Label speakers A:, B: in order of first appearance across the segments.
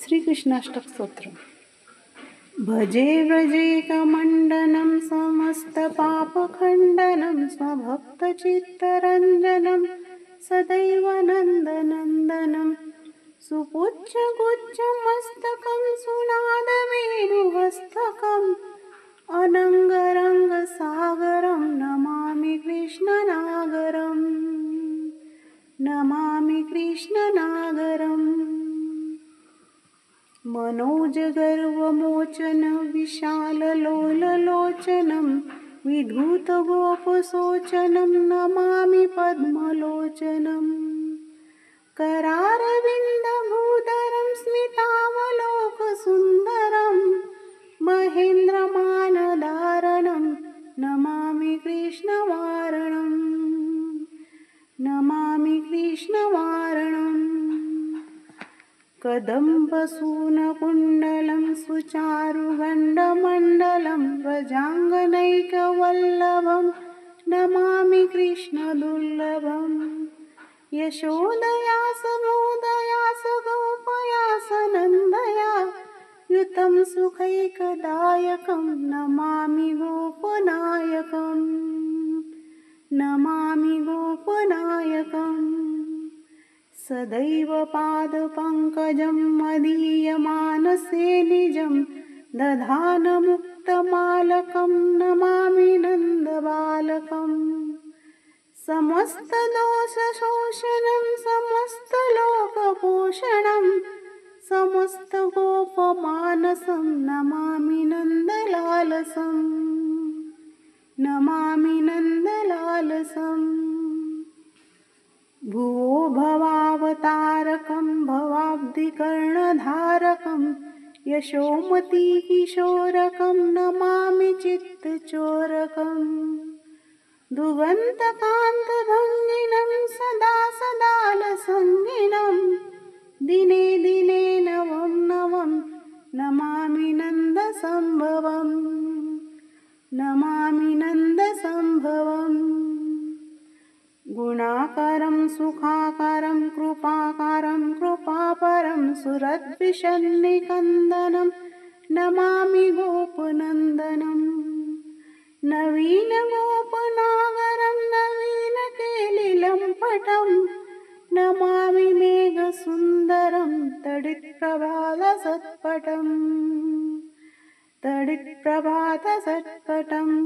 A: श्रीकृष्णाष्टक स्तोत्र। भजे व्रजेकमण्डनं समस्तपापखण्डनं स्वभक्तचित्तरञ्जनं सदैव नन्दनन्दनं सुपुच्छगुच्छमस्तकं सुनादवेणुहस्तकम् अनङ्गरङ्गसागरं नमामि कृष्णनागरम् नमामि कृष्णनागरम्। मनोजगर्वमोचन विशाललोललोचनं विधूतगोपशोचनं नमामि पद्मलोचनम् करारविन्दभूधरं स्मितावलोकसुन्दरं महेन्द्रमानधारणं नमामि कृष्णवारणं नमामि कृष्णवारणम्। कदम्बसूनकुण्डलं सुचारुगण्डमण्डलं व्रजाङ्गनैकवल्लभं नमामि कृष्णदुर्लभम् यशोदया समुदया सगोपया सनन्दया युतं सुखैकदायकं नमामि गोपनायकम् नमामि गोपनायकम्। सदैव पादपङ्कजं मदीयमानसे निजं दधानमुक्तमालकं नमामि नन्दबालकम् समस्तदोषशोषणं समस्तलोकपोषणं समस्तगोपमानसं नमामि नन्दलालसं नमामि नन्दलालसम्। भुवो भवावतारकं भवाब्धिकर्णधारकं यशोमतीकिशोरकं नमामि चित्तचोरकम् दुगन्तकान्तभङ्गिनं सदा सदालसङ्गिनं दिने दिने नवं नवं नमामि नन्दसम्भवं नमामि नन्दसम्भवम्। गुणाकरं सुखाकरं कृपाकरं कृपापरं सुरद्विषन्निकन्दनं नमामि गोपनन्दनं नवीनगोपनागरं नवीनकेलिलम्पटं नमामि मेघसुन्दरं तडित्प्रभातसत्पटं तडित्प्रभातसत्पटम्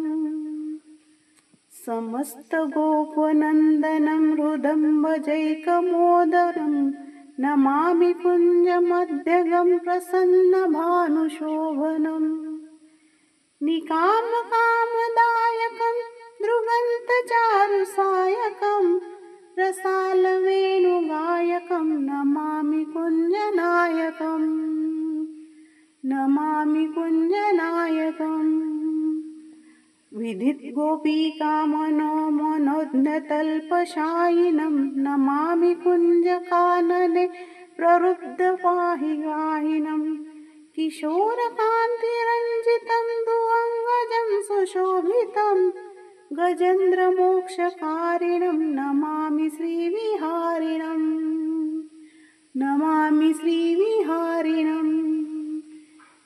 A: समस्तगोपनन्दनं हृदम्बजैकमोदरं नमामि कुञ्जमध्यगं प्रसन्नभानुशोभनं निकामकामदायकं दृगन्तचारुसायकं रसालवेणुगायकं नमामि कुञ्जनायकं नमामि कुञ्जनायकम्। विदितगोपिकामनोमनोज्ञतल्पशायिनं नमामि कुञ्जकानने प्ररुद्धपाहिवाहिनं किशोरकान्तिरञ्जितं दुअङ्गजं सुशोभितं गजेन्द्रमोक्षकारिणं नमामि श्रीविहारिणं नमामि श्रीविहारिणम्।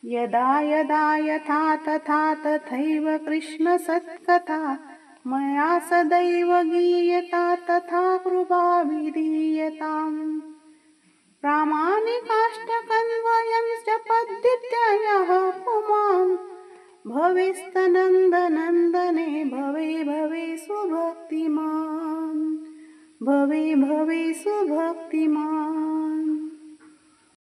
A: यदा यदा यथा तथा तथैव कृष्णसत्कथा मया सदैव गीयता तथा कृपा विधीयताम् प्रामाणिकाष्टकन्वयं च पद्यत्ययः पुमान् भवेस्तनन्दनन्दने भवे भवे सुभक्तिमान् भवे भवे सुभक्तिमान्।